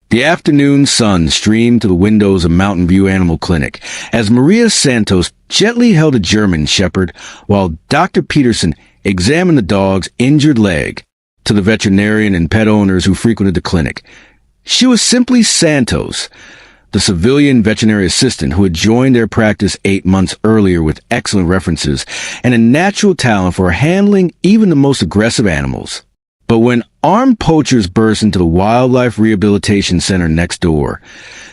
The afternoon sun streamed to the windows of Mountain View Animal Clinic as Maria Santos gently held a German shepherd while Dr. Peterson examined the dog's injured leg. To the veterinarian and pet owners who frequented the clinic, she was simply Santos, the civilian veterinary assistant who had joined their practice 8 months earlier with excellent references and a natural talent for handling even the most aggressive animals. But when armed poachers burst into the Wildlife Rehabilitation Center next door,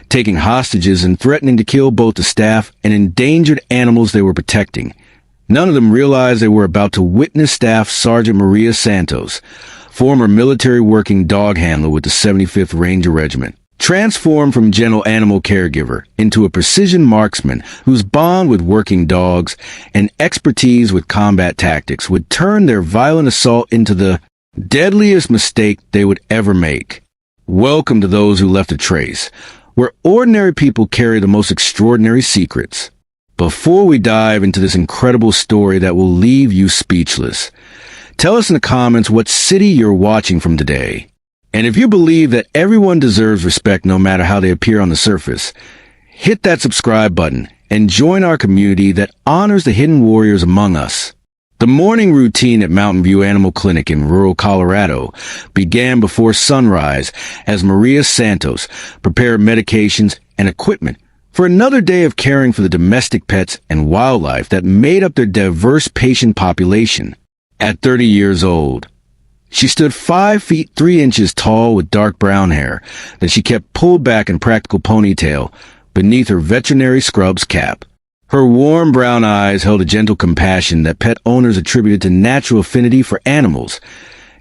taking hostages and threatening to kill both the staff and endangered animals they were protecting, none of them realized they were about to witness Staff Sergeant Maria Santos, former military working dog handler with the 75th Ranger Regiment, transformed from gentle animal caregiver into a precision marksman whose bond with working dogs and expertise with combat tactics would turn their violent assault into the deadliest mistake they would ever make. Welcome to Those Who Left a Trace, where ordinary people carry the most extraordinary secrets. Before we dive into this incredible story that will leave you speechless, tell us in the comments what city you're watching from today. And if you believe that everyone deserves respect no matter how they appear on the surface, hit that subscribe button and join our community that honors the hidden warriors among us. The morning routine at Mountain View Animal Clinic in rural Colorado began before sunrise as Maria Santos prepared medications and equipment for another day of caring for the domestic pets and wildlife that made up their diverse patient population. At 30 years old, she stood 5 feet 3 inches tall with dark brown hair that she kept pulled back in practical ponytail beneath her veterinary scrubs cap. Her warm brown eyes held a gentle compassion that pet owners attributed to natural affinity for animals,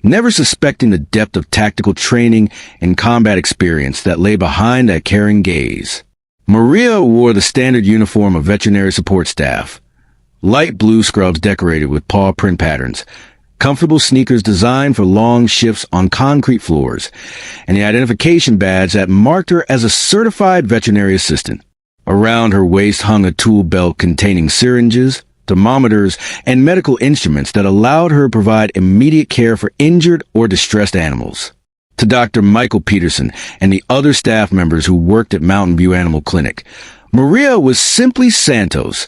never suspecting the depth of tactical training and combat experience that lay behind that caring gaze. Maria wore the standard uniform of veterinary support staff, light blue scrubs decorated with paw print patterns, comfortable sneakers designed for long shifts on concrete floors, and the identification badge that marked her as a certified veterinary assistant. Around her waist hung a tool belt containing syringes, thermometers, and medical instruments that allowed her to provide immediate care for injured or distressed animals. To Dr. Michael Peterson and the other staff members who worked at Mountain View Animal Clinic, Maria was simply Santos,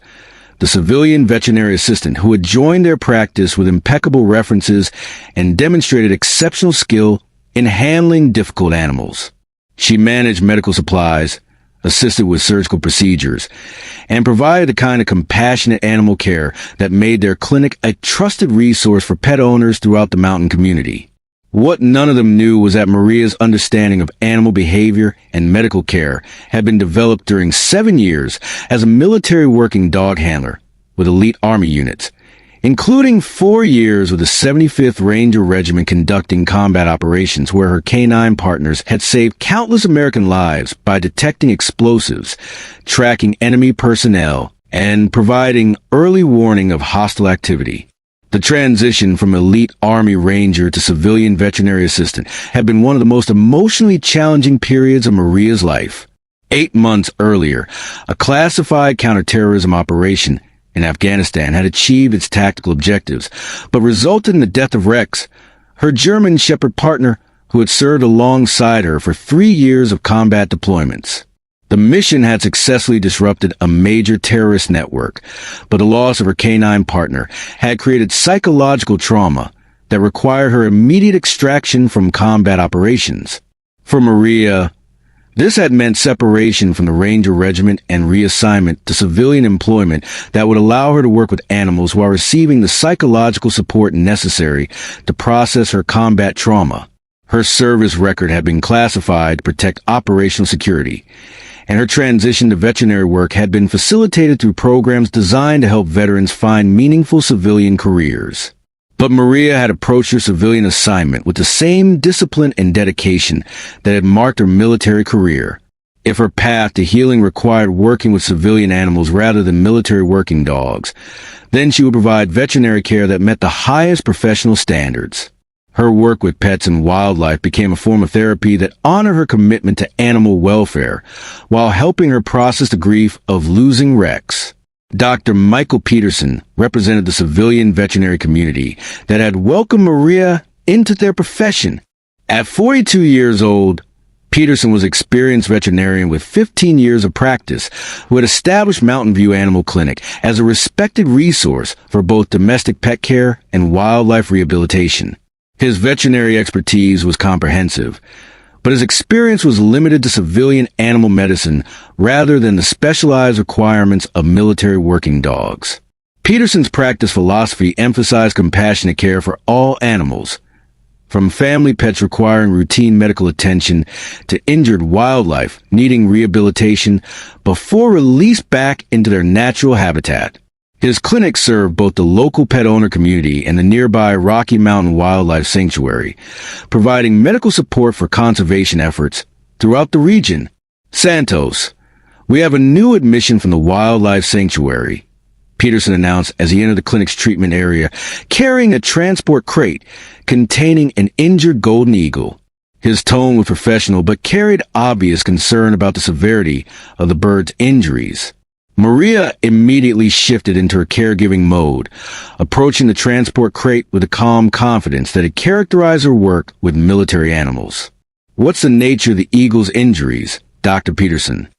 the civilian veterinary assistant who had joined their practice with impeccable references and demonstrated exceptional skill in handling difficult animals. She managed medical supplies, assisted with surgical procedures, and provided the kind of compassionate animal care that made their clinic a trusted resource for pet owners throughout the mountain community. What none of them knew was that Maria's understanding of animal behavior and medical care had been developed during 7 years as a military working dog handler with elite Army units, including 4 years with the 75th Ranger Regiment conducting combat operations where her canine partners had saved countless American lives by detecting explosives, tracking enemy personnel, and providing early warning of hostile activity. The transition from elite Army Ranger to civilian veterinary assistant had been one of the most emotionally challenging periods of Maria's life. 8 months earlier, a classified counterterrorism operation in Afghanistan had achieved its tactical objectives, but resulted in the death of Rex, her German Shepherd partner who had served alongside her for 3 years of combat deployments. The mission had successfully disrupted a major terrorist network, but the loss of her canine partner had created psychological trauma that required her immediate extraction from combat operations. For Maria, this had meant separation from the Ranger Regiment and reassignment to civilian employment that would allow her to work with animals while receiving the psychological support necessary to process her combat trauma. Her service record had been classified to protect operational security, and her transition to veterinary work had been facilitated through programs designed to help veterans find meaningful civilian careers. But Maria had approached her civilian assignment with the same discipline and dedication that had marked her military career. If her path to healing required working with civilian animals rather than military working dogs, then she would provide veterinary care that met the highest professional standards. Her work with pets and wildlife became a form of therapy that honored her commitment to animal welfare, while helping her process the grief of losing Rex. Dr. Michael Peterson represented the civilian veterinary community that had welcomed Maria into their profession. At 42 years old, Peterson was an experienced veterinarian with 15 years of practice who had established Mountain View Animal Clinic as a respected resource for both domestic pet care and wildlife rehabilitation. His veterinary expertise was comprehensive, but his experience was limited to civilian animal medicine rather than the specialized requirements of military working dogs. Peterson's practice philosophy emphasized compassionate care for all animals, from family pets requiring routine medical attention to injured wildlife needing rehabilitation before release back into their natural habitat. His clinic served both the local pet owner community and the nearby Rocky Mountain Wildlife Sanctuary, providing medical support for conservation efforts throughout the region. Santos, we have a new admission from the Wildlife Sanctuary, Peterson announced as he entered the clinic's treatment area, carrying a transport crate containing an injured golden eagle. His tone was professional but carried obvious concern about the severity of the bird's injuries. Maria immediately shifted into her caregiving mode, approaching the transport crate with a calm confidence that had characterized her work with military animals. What's the nature of the eagle's injuries, Dr. Peterson?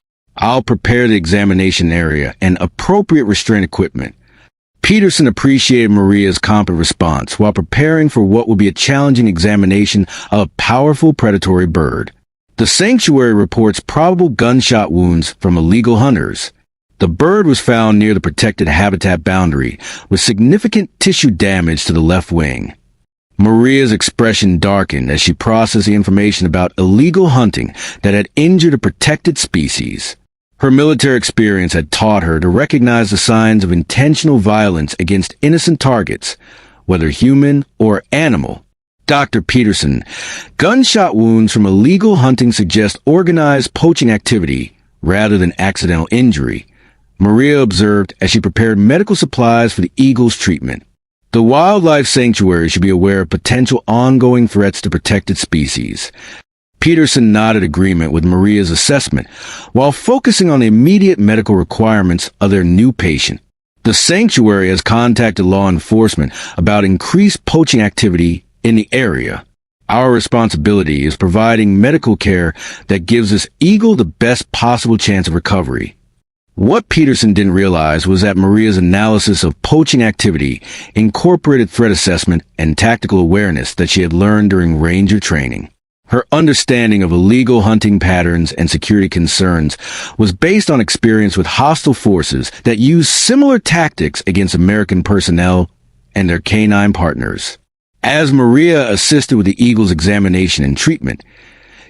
I'll prepare the examination area and appropriate restraint equipment. Peterson appreciated Maria's competent response while preparing for what would be a challenging examination of a powerful predatory bird. The sanctuary reports probable gunshot wounds from illegal hunters. The bird was found near the protected habitat boundary, with significant tissue damage to the left wing. Maria's expression darkened as she processed the information about illegal hunting that had injured a protected species. Her military experience had taught her to recognize the signs of intentional violence against innocent targets, whether human or animal. Dr. Peterson, gunshot wounds from illegal hunting suggest organized poaching activity rather than accidental injury, Maria observed as she prepared medical supplies for the eagle's treatment. The wildlife sanctuary should be aware of potential ongoing threats to protected species. Peterson nodded agreement with Maria's assessment while focusing on the immediate medical requirements of their new patient. The sanctuary has contacted law enforcement about increased poaching activity in the area. Our responsibility is providing medical care that gives this eagle the best possible chance of recovery. What Peterson didn't realize was that Maria's analysis of poaching activity incorporated threat assessment and tactical awareness that she had learned during Ranger training. Her understanding of illegal hunting patterns and security concerns was based on experience with hostile forces that used similar tactics against American personnel and their canine partners. As Maria assisted with the eagle's examination and treatment,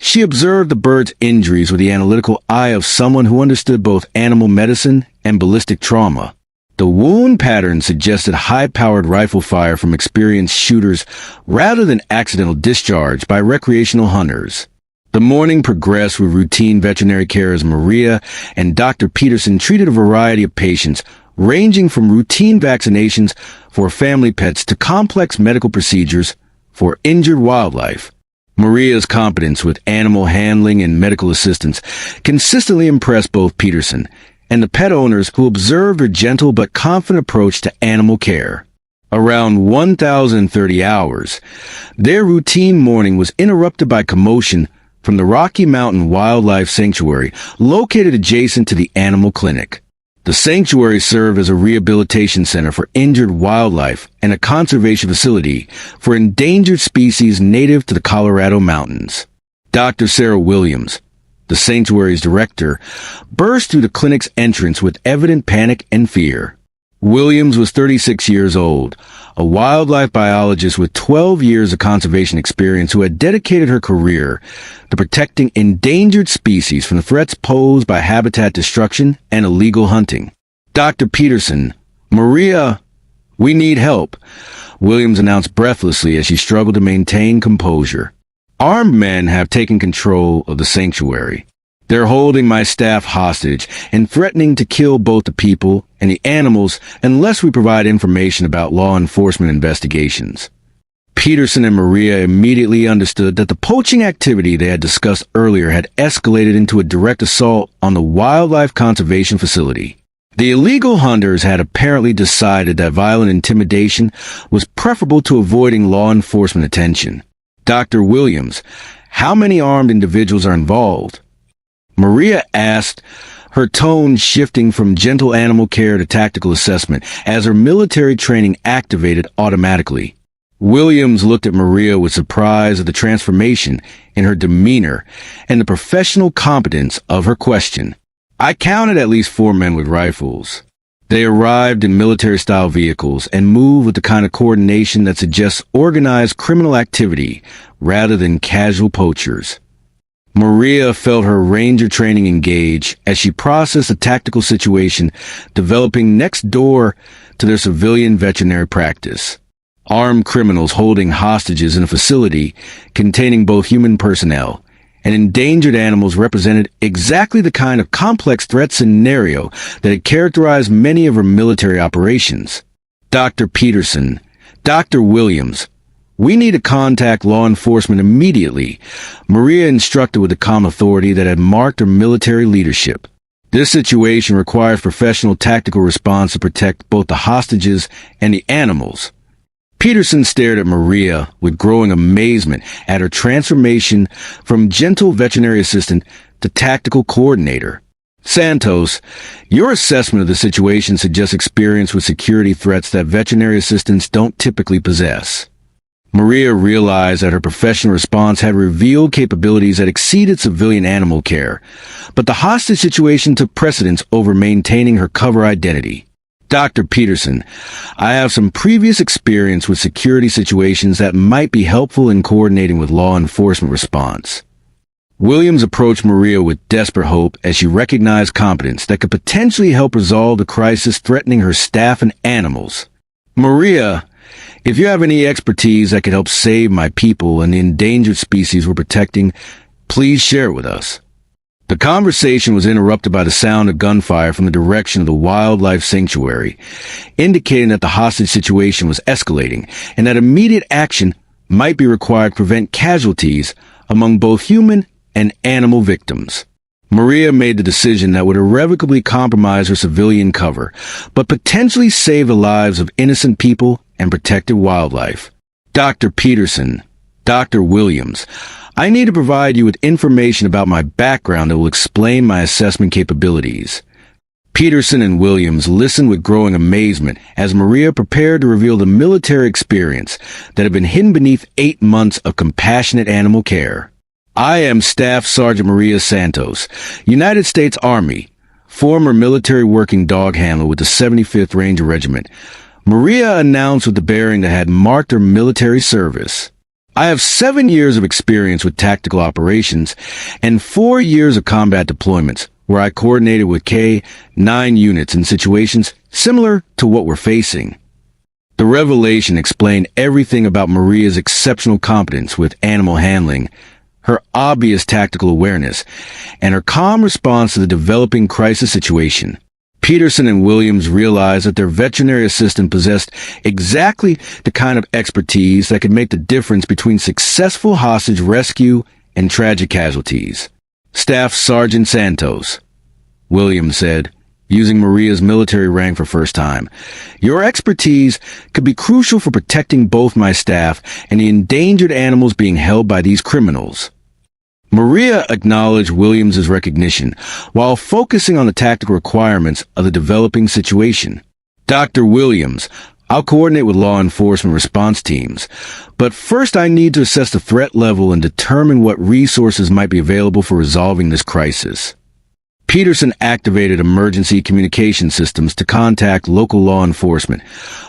she observed the bird's injuries with the analytical eye of someone who understood both animal medicine and ballistic trauma. The wound pattern suggested high-powered rifle fire from experienced shooters rather than accidental discharge by recreational hunters. The morning progressed with routine veterinary care as Maria and Dr. Peterson treated a variety of patients, ranging from routine vaccinations for family pets to complex medical procedures for injured wildlife. Maria's competence with animal handling and medical assistance consistently impressed both Peterson and the pet owners who observed her gentle but confident approach to animal care. Around 1,030 hours, their routine morning was interrupted by commotion from the Rocky Mountain Wildlife Sanctuary located adjacent to the animal clinic. The sanctuary served as a rehabilitation center for injured wildlife and a conservation facility for endangered species native to the Colorado mountains. Dr. Sarah Williams, the sanctuary's director, burst through the clinic's entrance with evident panic and fear. Williams was 36 years old, a wildlife biologist with 12 years of conservation experience who had dedicated her career to protecting endangered species from the threats posed by habitat destruction and illegal hunting. Dr. Peterson, Maria, we need help, Williams announced breathlessly as she struggled to maintain composure. Armed men have taken control of the sanctuary. They're holding my staff hostage and threatening to kill both the people and the animals unless we provide information about law enforcement investigations. Peterson and Maria immediately understood that the poaching activity they had discussed earlier had escalated into a direct assault on the wildlife conservation facility. The illegal hunters had apparently decided that violent intimidation was preferable to avoiding law enforcement attention. Dr. Williams, How many armed individuals are involved? Maria asked, her tone shifting from gentle animal care to tactical assessment as her military training activated automatically. Williams looked at Maria with surprise at the transformation in her demeanor and the professional competence of her question. I counted at least 4 men with rifles. They arrived in military-style vehicles and moved with the kind of coordination that suggests organized criminal activity rather than casual poachers. Maria felt her Ranger training engage as she processed a tactical situation developing next door to their civilian veterinary practice. Armed criminals holding hostages in a facility containing both human personnel and endangered animals represented exactly the kind of complex threat scenario that had characterized many of her military operations. Dr. Peterson, Dr. Williams, we need to contact law enforcement immediately, Maria instructed with the calm authority that had marked her military leadership. This situation requires professional tactical response to protect both the hostages and the animals. Peterson stared at Maria with growing amazement at her transformation from gentle veterinary assistant to tactical coordinator. Santos, your assessment of the situation suggests experience with security threats that veterinary assistants don't typically possess. Maria realized that her professional response had revealed capabilities that exceeded civilian animal care, but the hostage situation took precedence over maintaining her cover identity. Dr. Peterson, I have some previous experience with security situations that might be helpful in coordinating with law enforcement response. Williams approached Maria with desperate hope as she recognized competence that could potentially help resolve the crisis threatening her staff and animals. Maria, if you have any expertise that could help save my people and the endangered species we're protecting, please share it with us. The conversation was interrupted by the sound of gunfire from the direction of the wildlife sanctuary, indicating that the hostage situation was escalating and that immediate action might be required to prevent casualties among both human and animal victims. Maria made the decision that would irrevocably compromise her civilian cover, but potentially save the lives of innocent people and protected wildlife. Dr. Peterson, Dr. Williams, I need to provide you with information about my background that will explain my assessment capabilities. Peterson and Williams listened with growing amazement as Maria prepared to reveal the military experience that had been hidden beneath 8 months of compassionate animal care. I am Staff Sergeant Maria Santos, United States Army, former military working dog handler with the 75th Ranger Regiment. Maria announced with the bearing that had marked her military service. I have 7 years of experience with tactical operations and 4 years of combat deployments, where I coordinated with K-9 units in situations similar to what we're facing. The revelation explained everything about Maria's exceptional competence with animal handling, her obvious tactical awareness, and her calm response to the developing crisis situation. Peterson and Williams realized that their veterinary assistant possessed exactly the kind of expertise that could make the difference between successful hostage rescue and tragic casualties. Staff Sergeant Santos, Williams said, using Maria's military rank for first time, your expertise could be crucial for protecting both my staff and the endangered animals being held by these criminals. Maria acknowledged Williams's recognition while focusing on the tactical requirements of the developing situation. Dr. Williams, I'll coordinate with law enforcement response teams, but first I need to assess the threat level and determine what resources might be available for resolving this crisis. Peterson activated emergency communication systems to contact local law enforcement,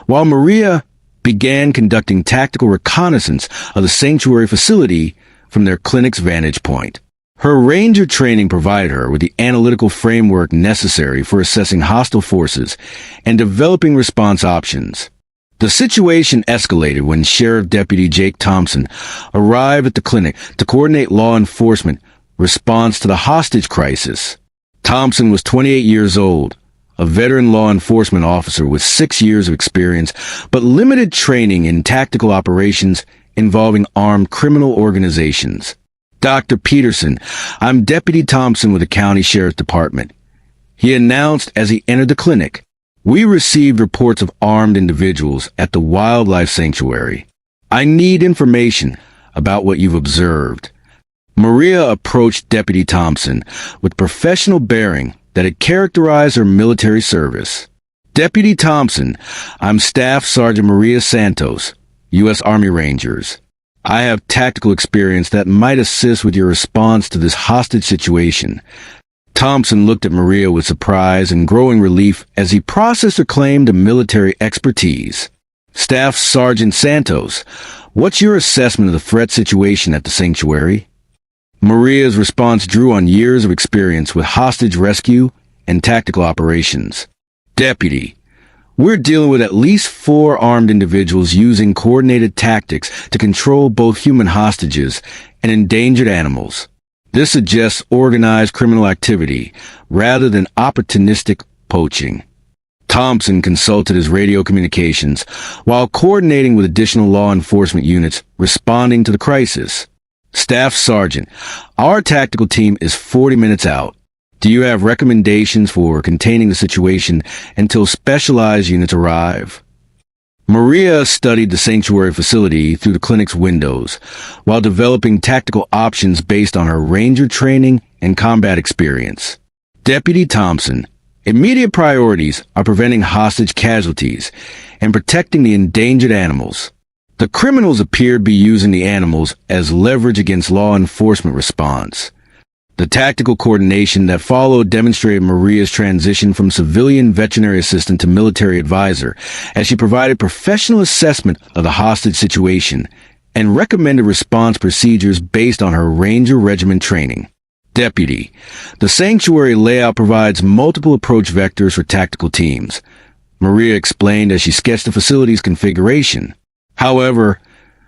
while Maria began conducting tactical reconnaissance of the sanctuary facility from their clinic's vantage point. Her Ranger training provided her with the analytical framework necessary for assessing hostile forces and developing response options. The situation escalated when Sheriff Deputy Jake Thompson arrived at the clinic to coordinate law enforcement response to the hostage crisis. Thompson was 28 years old, a veteran law enforcement officer with 6 years of experience, but limited training in tactical operations involving armed criminal organizations. Dr. Peterson, I'm Deputy Thompson with the County Sheriff's Department. He announced as he entered the clinic, we received reports of armed individuals at the wildlife sanctuary. I need information about what you've observed. Maria approached Deputy Thompson with professional bearing that had characterized her military service. Deputy Thompson, I'm Staff Sergeant Maria Santos, U.S. Army Rangers. I have tactical experience that might assist with your response to this hostage situation. Thompson looked at Maria with surprise and growing relief as he processed her claim to military expertise. Staff Sergeant Santos, what's your assessment of the threat situation at the sanctuary? Maria's response drew on years of experience with hostage rescue and tactical operations. Deputy, we're dealing with at least 4 armed individuals using coordinated tactics to control both human hostages and endangered animals. This suggests organized criminal activity rather than opportunistic poaching. Thompson consulted his radio communications while coordinating with additional law enforcement units responding to the crisis. Staff Sergeant, our tactical team is 40 minutes out. Do you have recommendations for containing the situation until specialized units arrive? Maria studied the sanctuary facility through the clinic's windows while developing tactical options based on her ranger training and combat experience. Deputy Thompson, immediate priorities are preventing hostage casualties and protecting the endangered animals. The criminals appear to be using the animals as leverage against law enforcement response. The tactical coordination that followed demonstrated Maria's transition from civilian veterinary assistant to military advisor as she provided professional assessment of the hostage situation and recommended response procedures based on her Ranger Regiment training. Deputy, the sanctuary layout provides multiple approach vectors for tactical teams. Maria explained as she sketched the facility's configuration. However,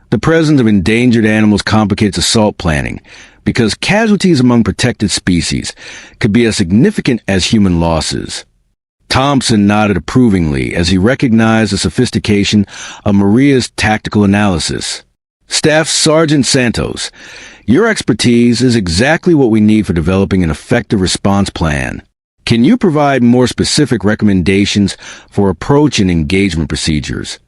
the presence of endangered animals complicates assault planning because casualties among protected species could be as significant as human losses. Thompson nodded approvingly as he recognized the sophistication of Maria's tactical analysis. Staff Sergeant Santos, your expertise is exactly what we need for developing an effective response plan. Can you provide more specific recommendations for approach and engagement procedures?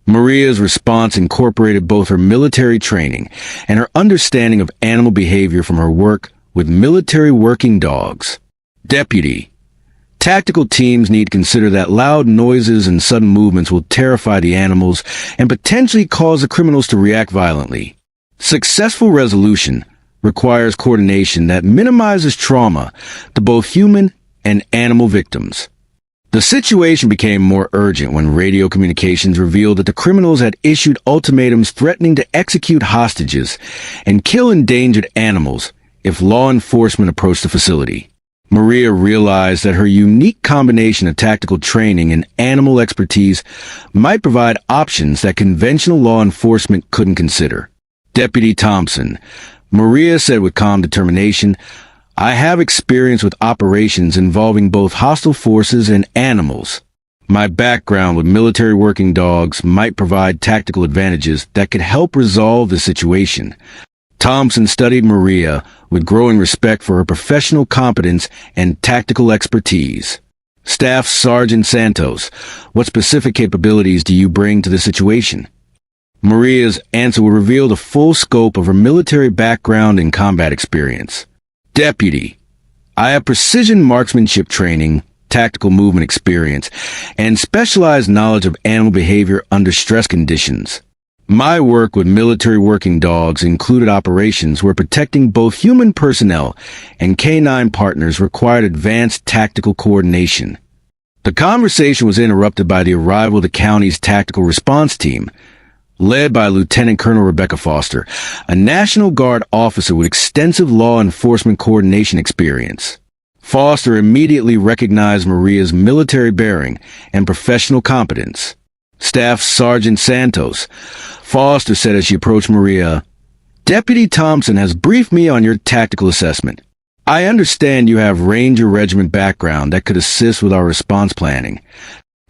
Maria's response incorporated both her military training and her understanding of animal behavior from her work with military working dogs. Deputy, tactical teams need to consider that loud noises and sudden movements will terrify the animals and potentially cause the criminals to react violently. Successful resolution requires coordination that minimizes trauma to both human and animal victims. The situation became more urgent when radio communications revealed that the criminals had issued ultimatums threatening to execute hostages and kill endangered animals if law enforcement approached the facility. Maria realized that her unique combination of tactical training and animal expertise might provide options that conventional law enforcement couldn't consider. Deputy Thompson, Maria said with calm determination, I have experience with operations involving both hostile forces and animals. My background with military working dogs might provide tactical advantages that could help resolve the situation. Thompson studied Maria with growing respect for her professional competence and tactical expertise. Staff Sergeant Santos, what specific capabilities do you bring to the situation? Maria's answer would reveal the full scope of her military background and combat experience. Deputy, I have precision marksmanship training, tactical movement experience, and specialized knowledge of animal behavior under stress conditions. My work with military working dogs included operations where protecting both human personnel and canine partners required advanced tactical coordination. The conversation was interrupted by the arrival of the county's tactical response team, led by Lieutenant Colonel Rebecca Foster, a National Guard officer with extensive law enforcement coordination experience. Foster immediately recognized Maria's military bearing and professional competence. Staff Sergeant Santos, Foster said as she approached Maria, Deputy Thompson has briefed me on your tactical assessment. I understand you have Ranger Regiment background that could assist with our response planning.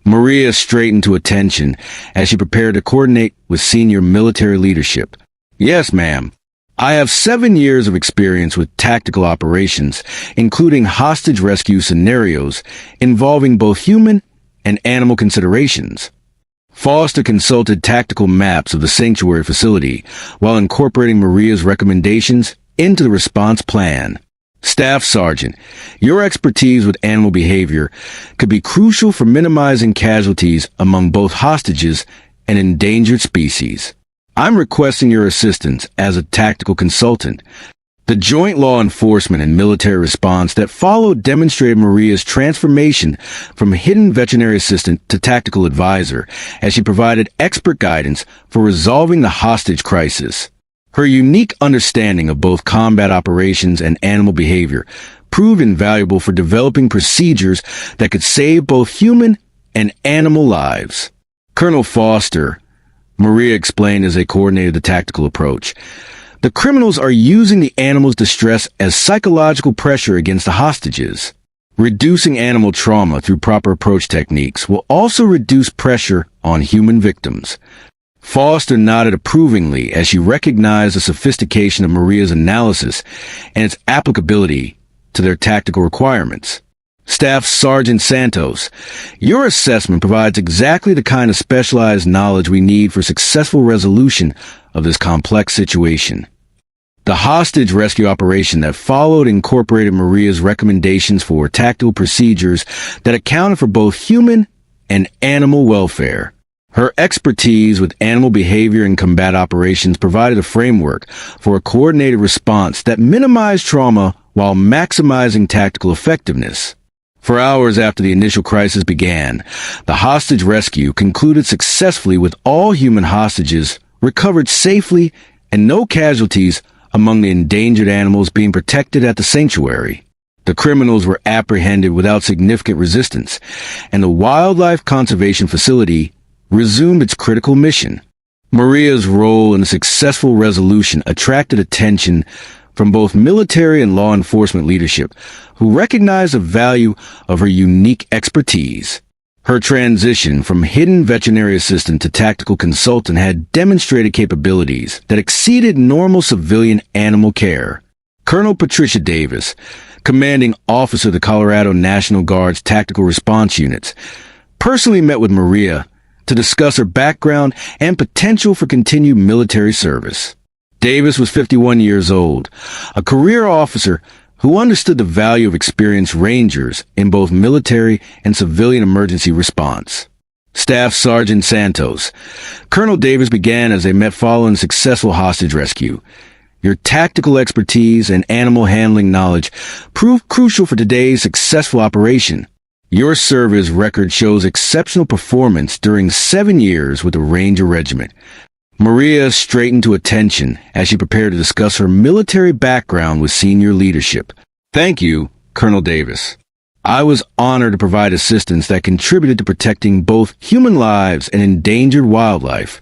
Maria straightened to attention as she prepared to coordinate with senior military leadership. Yes, ma'am. I have 7 years of experience with tactical operations, including hostage rescue scenarios involving both human and animal considerations. Foster consulted tactical maps of the sanctuary facility while incorporating Maria's recommendations into the response plan. Staff Sergeant, your expertise with animal behavior could be crucial for minimizing casualties among both hostages and endangered species. I'm requesting your assistance as a tactical consultant. The joint law enforcement and military response that followed demonstrated Maria's transformation from hidden veterinary assistant to tactical advisor as she provided expert guidance for resolving the hostage crisis. Her unique understanding of both combat operations and animal behavior proved invaluable for developing procedures that could save both human and animal lives. Colonel Foster, Maria explained as they coordinated the tactical approach. The criminals are using the animals' distress as psychological pressure against the hostages. Reducing animal trauma through proper approach techniques will also reduce pressure on human victims. Foster nodded approvingly as she recognized the sophistication of Maria's analysis and its applicability to their tactical requirements. Staff Sergeant Santos, your assessment provides exactly the kind of specialized knowledge we need for successful resolution of this complex situation. The hostage rescue operation that followed incorporated Maria's recommendations for tactical procedures that accounted for both human and animal welfare. Her expertise with animal behavior and combat operations provided a framework for a coordinated response that minimized trauma while maximizing tactical effectiveness. For hours after the initial crisis began, the hostage rescue concluded successfully with all human hostages recovered safely and no casualties among the endangered animals being protected at the sanctuary. The criminals were apprehended without significant resistance, and the Wildlife Conservation Facility resumed its critical mission. Maria's role in the successful resolution attracted attention from both military and law enforcement leadership, who recognized the value of her unique expertise. Her transition from hidden veterinary assistant to tactical consultant had demonstrated capabilities that exceeded normal civilian animal care. Colonel Patricia Davis, commanding officer of the Colorado National Guard's Tactical Response Units, personally met with Maria to discuss her background and potential for continued military service. Davis was 51 years old, a career officer who understood the value of experienced Rangers in both military and civilian emergency response. Staff Sergeant Santos, Colonel Davis began as they met following successful hostage rescue. Your tactical expertise and animal handling knowledge proved crucial for today's successful operation. Your service record shows exceptional performance during 7 years with the Ranger Regiment. Maria straightened to attention as she prepared to discuss her military background with senior leadership. Thank you, Colonel Davis. I was honored to provide assistance that contributed to protecting both human lives and endangered wildlife.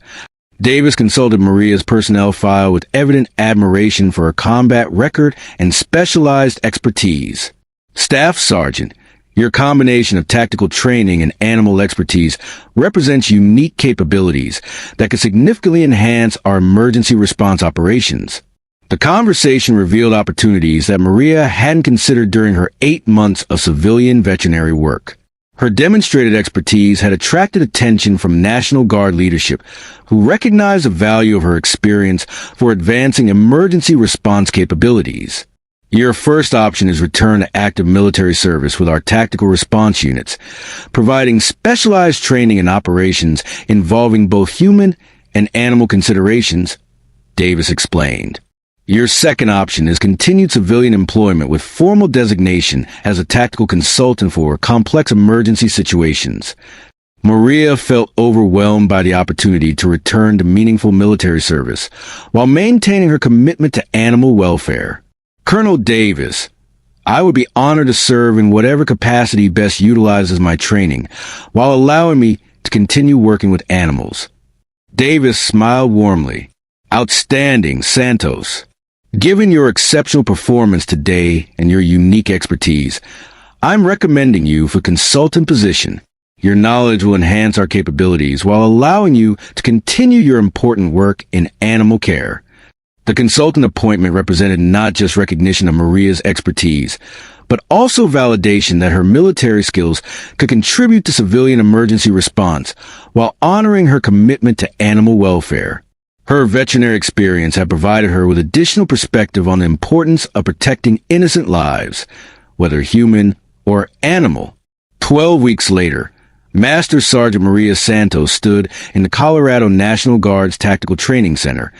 Davis consulted Maria's personnel file with evident admiration for her combat record and specialized expertise. Staff Sergeant, your combination of tactical training and animal expertise represents unique capabilities that could significantly enhance our emergency response operations. The conversation revealed opportunities that Maria hadn't considered during her 8 months of civilian veterinary work. Her demonstrated expertise had attracted attention from National Guard leadership, who recognized the value of her experience for advancing emergency response capabilities. Your first option is return to active military service with our tactical response units, providing specialized training and operations involving both human and animal considerations, Davis explained. Your second option is continued civilian employment with formal designation as a tactical consultant for complex emergency situations. Maria felt overwhelmed by the opportunity to return to meaningful military service while maintaining her commitment to animal welfare. Colonel Davis, I would be honored to serve in whatever capacity best utilizes my training, while allowing me to continue working with animals. Davis smiled warmly. Outstanding, Santos. Given your exceptional performance today and your unique expertise, I'm recommending you for consultant position. Your knowledge will enhance our capabilities while allowing you to continue your important work in animal care. The consultant appointment represented not just recognition of Maria's expertise, but also validation that her military skills could contribute to civilian emergency response while honoring her commitment to animal welfare. Her veterinary experience had provided her with additional perspective on the importance of protecting innocent lives, whether human or animal. 12 weeks later, Master Sergeant Maria Santos stood in the Colorado National Guard's Tactical Training Center,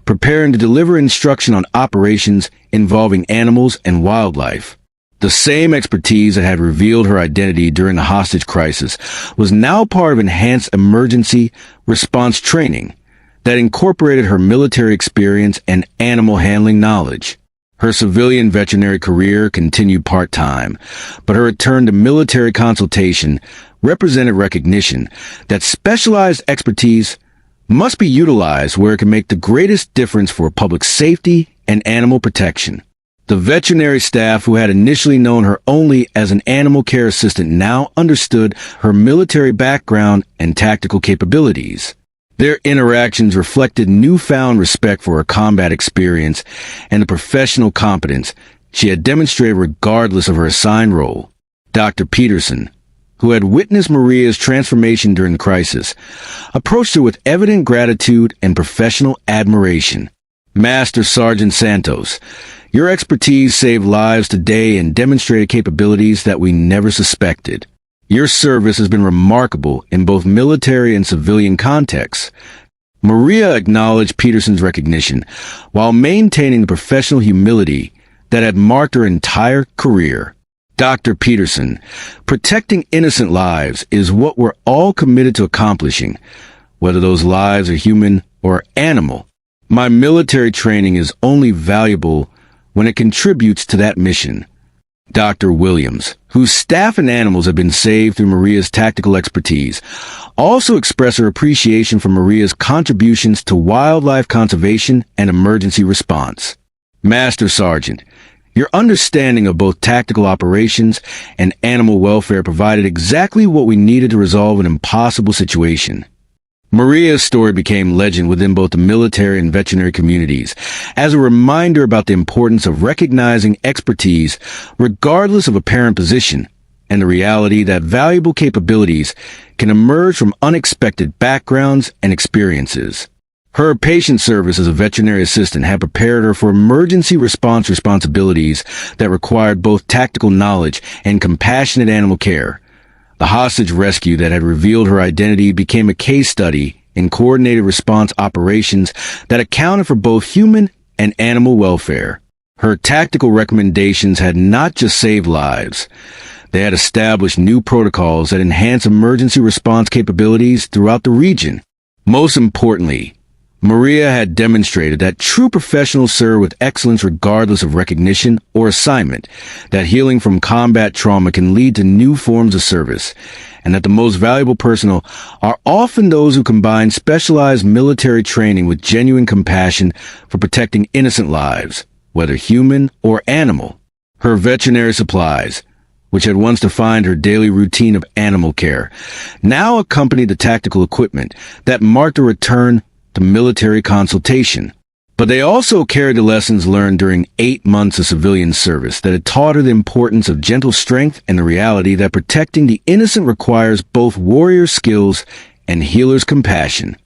preparing to deliver instruction on operations involving animals and wildlife. The same expertise that had revealed her identity during the hostage crisis was now part of enhanced emergency response training that incorporated her military experience and animal handling knowledge. Her civilian veterinary career continued part-time, but her return to military consultation represented recognition that specialized expertise must be utilized where it can make the greatest difference for public safety and animal protection. The veterinary staff who had initially known her only as an animal care assistant now understood her military background and tactical capabilities. Their interactions reflected newfound respect for her combat experience and the professional competence she had demonstrated regardless of her assigned role. Dr. Peterson, who had witnessed Maria's transformation during the crisis, approached her with evident gratitude and professional admiration. Master Sergeant Santos, your expertise saved lives today and demonstrated capabilities that we never suspected. Your service has been remarkable in both military and civilian contexts. Maria acknowledged Peterson's recognition while maintaining the professional humility that had marked her entire career. Dr. Peterson, protecting innocent lives is what we're all committed to accomplishing, whether those lives are human or animal. My military training is only valuable when it contributes to that mission. Dr. Williams, whose staff and animals have been saved through Maria's tactical expertise, also expressed her appreciation for Maria's contributions to wildlife conservation and emergency response. Master Sergeant, your understanding of both tactical operations and animal welfare provided exactly what we needed to resolve an impossible situation. Maria's story became legend within both the military and veterinary communities as a reminder about the importance of recognizing expertise regardless of apparent position and the reality that valuable capabilities can emerge from unexpected backgrounds and experiences. Her patient service as a veterinary assistant had prepared her for emergency response responsibilities that required both tactical knowledge and compassionate animal care. The hostage rescue that had revealed her identity became a case study in coordinated response operations that accounted for both human and animal welfare. Her tactical recommendations had not just saved lives. They had established new protocols that enhanced emergency response capabilities throughout the region. Most importantly, Maria had demonstrated that true professionals serve with excellence regardless of recognition or assignment, that healing from combat trauma can lead to new forms of service, and that the most valuable personnel are often those who combine specialized military training with genuine compassion for protecting innocent lives, whether human or animal. Her veterinary supplies, which had once defined her daily routine of animal care, now accompanied the tactical equipment that marked a return to military consultation. But they also carried the lessons learned during 8 months of civilian service that had taught her the importance of gentle strength and the reality that protecting the innocent requires both warrior skills and healer's compassion.